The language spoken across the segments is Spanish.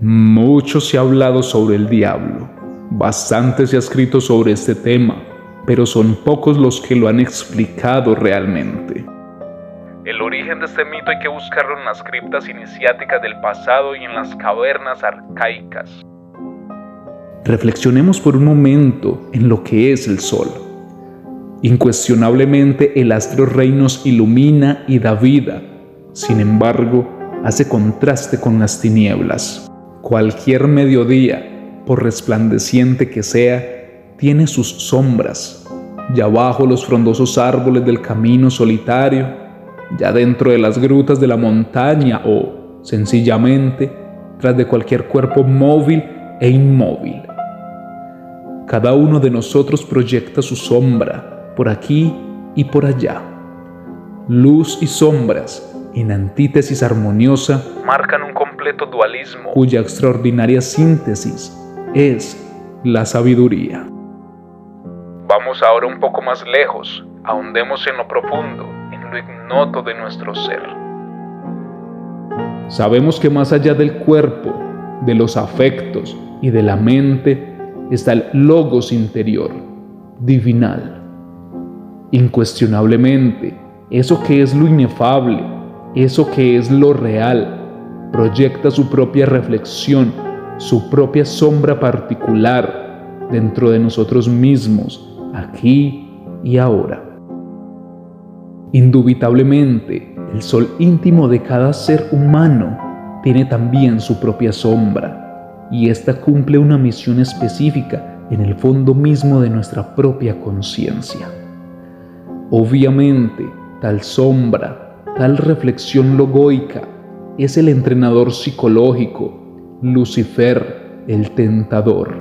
Mucho se ha hablado sobre el diablo, bastante se ha escrito sobre este tema, pero son pocos los que lo han explicado realmente. El origen de este mito hay que buscarlo en las criptas iniciáticas del pasado y en las cavernas arcaicas. Reflexionemos por un momento en lo que es el sol. Incuestionablemente el astro rey nos ilumina y da vida, sin embargo, hace contraste con las tinieblas. Cualquier mediodía, por resplandeciente que sea, tiene sus sombras, ya bajo los frondosos árboles del camino solitario, ya dentro de las grutas de la montaña o, sencillamente, tras de cualquier cuerpo móvil e inmóvil. Cada uno de nosotros proyecta su sombra, por aquí y por allá. Luz y sombras, en antítesis armoniosa, marcan un completo dualismo cuya extraordinaria síntesis es la sabiduría. Vamos ahora un poco más lejos, ahondemos en lo profundo, en lo ignoto de nuestro ser. Sabemos que más allá del cuerpo, de los afectos y de la mente, está el logos interior, divinal. Incuestionablemente, eso que es lo inefable, eso que es lo real, proyecta su propia reflexión, su propia sombra particular dentro de nosotros mismos, aquí y ahora. Indubitablemente, el sol íntimo de cada ser humano tiene también su propia sombra, y ésta cumple una misión específica en el fondo mismo de nuestra propia conciencia. Obviamente, tal sombra, tal reflexión logoica, es el entrenador psicológico, Lucifer, el tentador.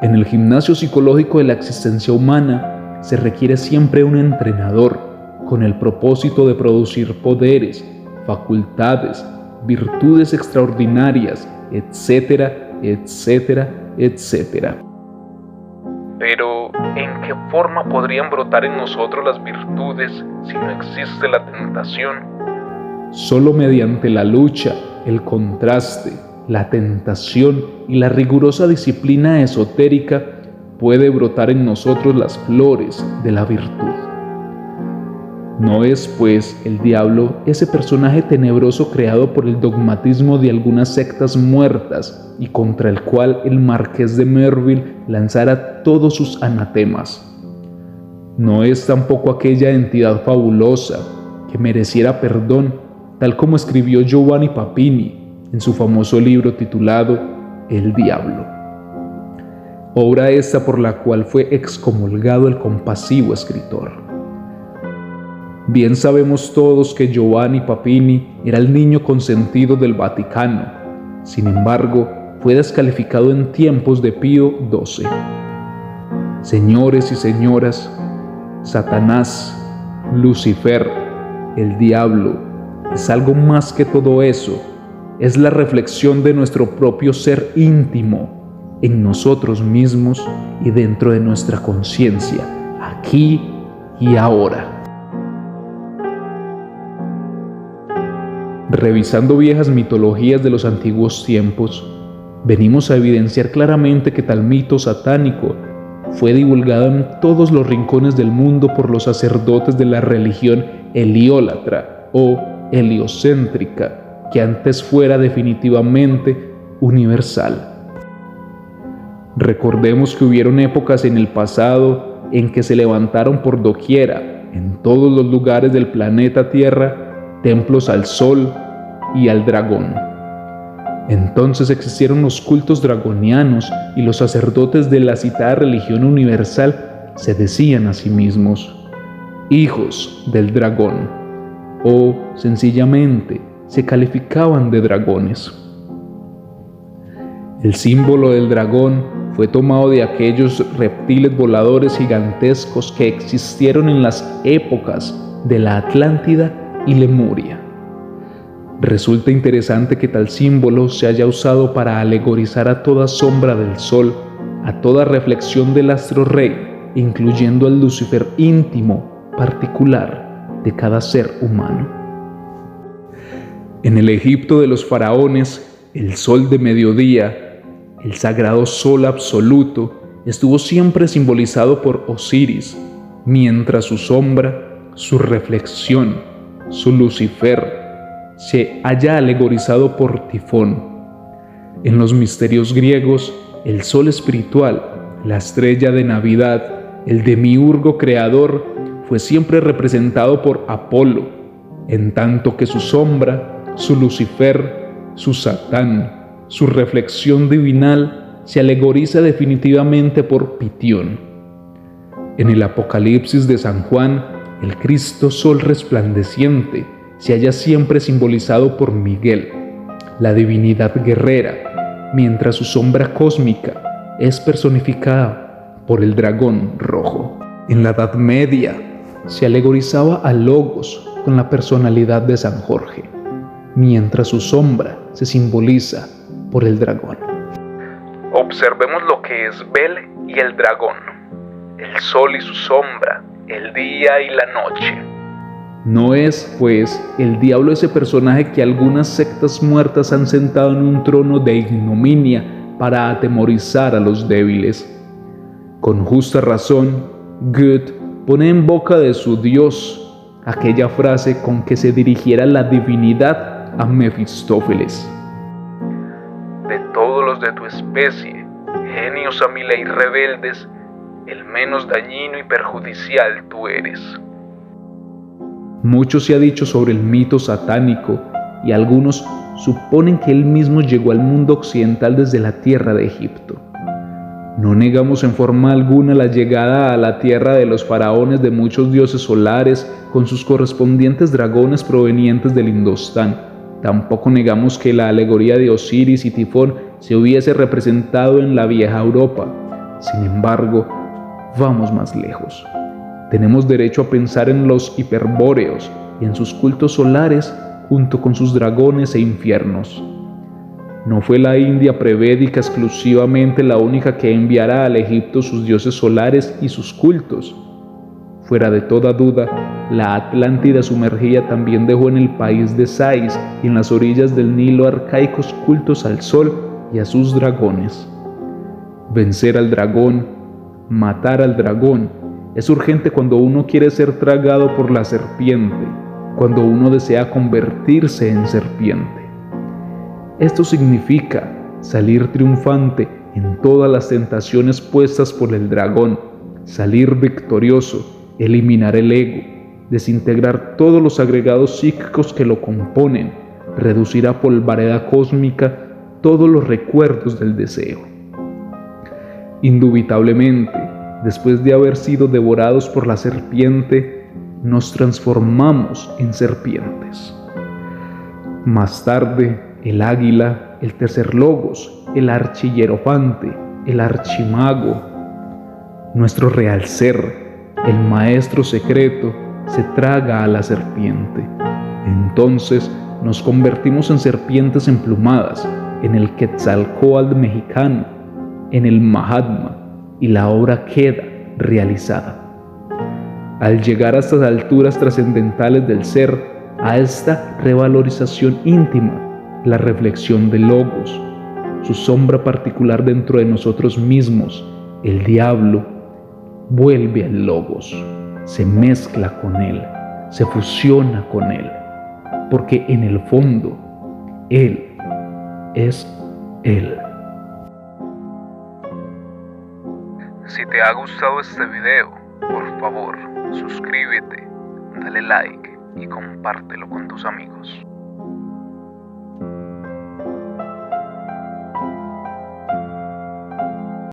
En el gimnasio psicológico de la existencia humana se requiere siempre un entrenador con el propósito de producir poderes, facultades, virtudes extraordinarias, etcétera, etcétera, etcétera. Pero, ¿en qué forma podrían brotar en nosotros las virtudes si no existe la tentación? Solo mediante la lucha, el contraste, la tentación y la rigurosa disciplina esotérica puede brotar en nosotros las flores de la virtud. ¿No es, pues, el diablo ese personaje tenebroso creado por el dogmatismo de algunas sectas muertas y contra el cual el marqués de Merville lanzara todos sus anatemas? ¿No es tampoco aquella entidad fabulosa que mereciera perdón, tal como escribió Giovanni Papini en su famoso libro titulado El Diablo? Obra esta por la cual fue excomulgado el compasivo escritor. Bien sabemos todos que Giovanni Papini era el niño consentido del Vaticano. Sin embargo, fue descalificado en tiempos de Pío XII. Señores y señoras, Satanás, Lucifer, el diablo, es algo más que todo eso. Es la reflexión de nuestro propio ser íntimo, en nosotros mismos y dentro de nuestra conciencia, aquí y ahora. Revisando viejas mitologías de los antiguos tiempos, venimos a evidenciar claramente que tal mito satánico fue divulgado en todos los rincones del mundo por los sacerdotes de la religión heliólatra o heliocéntrica, que antes fuera definitivamente universal. Recordemos que hubieron épocas en el pasado en que se levantaron por doquiera, en todos los lugares del planeta Tierra, templos al sol y al dragón. Entonces existieron los cultos dragonianos y los sacerdotes de la citada religión universal se decían a sí mismos hijos del dragón, o sencillamente se calificaban de dragones. El símbolo del dragón fue tomado de aquellos reptiles voladores gigantescos que existieron en las épocas de la Atlántida y Lemuria. Resulta interesante que tal símbolo se haya usado para alegorizar a toda sombra del sol, a toda reflexión del astro rey, incluyendo al Lucifer íntimo, particular, de cada ser humano. En el Egipto de los faraones, el sol de mediodía, el sagrado sol absoluto, estuvo siempre simbolizado por Osiris, mientras su sombra, su reflexión, su Lucifer, se haya alegorizado por Tifón. En los misterios griegos, el sol espiritual, la estrella de Navidad, el demiurgo creador, fue siempre representado por Apolo, en tanto que su sombra, su Lucifer, su Satán, su reflexión divinal se alegoriza definitivamente por Pitión. En el Apocalipsis de San Juan, el Cristo Sol resplandeciente se halla siempre simbolizado por Miguel, la divinidad guerrera, mientras su sombra cósmica es personificada por el dragón rojo. En la Edad Media se alegorizaba a Logos con la personalidad de San Jorge, mientras su sombra se simboliza por el dragón. Observemos lo que es Bel y el dragón, el sol y su sombra, el día y la noche. ¿No es, pues, el diablo ese personaje que algunas sectas muertas han sentado en un trono de ignominia para atemorizar a los débiles? Con justa razón, Goethe pone en boca de su dios aquella frase con que se dirigiera la divinidad a Mefistófeles: de todos los de tu especie, genios a mi ley rebeldes, el menos dañino y perjudicial tú eres. Mucho se ha dicho sobre el mito satánico y algunos suponen que él mismo llegó al mundo occidental desde la tierra de Egipto. No negamos en forma alguna la llegada a la tierra de los faraones de muchos dioses solares con sus correspondientes dragones provenientes del Indostán. Tampoco negamos que la alegoría de Osiris y Tifón se hubiese representado en la vieja Europa. Sin embargo, vamos más lejos. Tenemos derecho a pensar en los hiperbóreos y en sus cultos solares junto con sus dragones e infiernos. ¿No fue la India prevédica exclusivamente la única que enviara al Egipto sus dioses solares y sus cultos? Fuera de toda duda, la Atlántida sumergida también dejó en el país de Sais y en las orillas del Nilo arcaicos cultos al sol y a sus dragones. Vencer al dragón, matar al dragón, es urgente cuando uno quiere ser tragado por la serpiente, cuando uno desea convertirse en serpiente. Esto significa salir triunfante en todas las tentaciones puestas por el dragón, salir victorioso, eliminar el ego, desintegrar todos los agregados psíquicos que lo componen, reducir a polvareda cósmica todos los recuerdos del deseo. Indubitablemente, después de haber sido devorados por la serpiente, nos transformamos en serpientes. Más tarde, el águila, el tercer logos, el archihierofante, el archimago, nuestro real ser, el maestro secreto, se traga a la serpiente. Entonces nos convertimos en serpientes emplumadas, en el Quetzalcóatl mexicano, en el Mahatma, y la obra queda realizada. Al llegar a estas alturas trascendentales del ser, a esta revalorización íntima, la reflexión de Logos, su sombra particular dentro de nosotros mismos, el diablo, vuelve al Logos, se mezcla con él, se fusiona con él, porque en el fondo, él es él. Si te ha gustado este video, por favor, suscríbete, dale like y compártelo con tus amigos.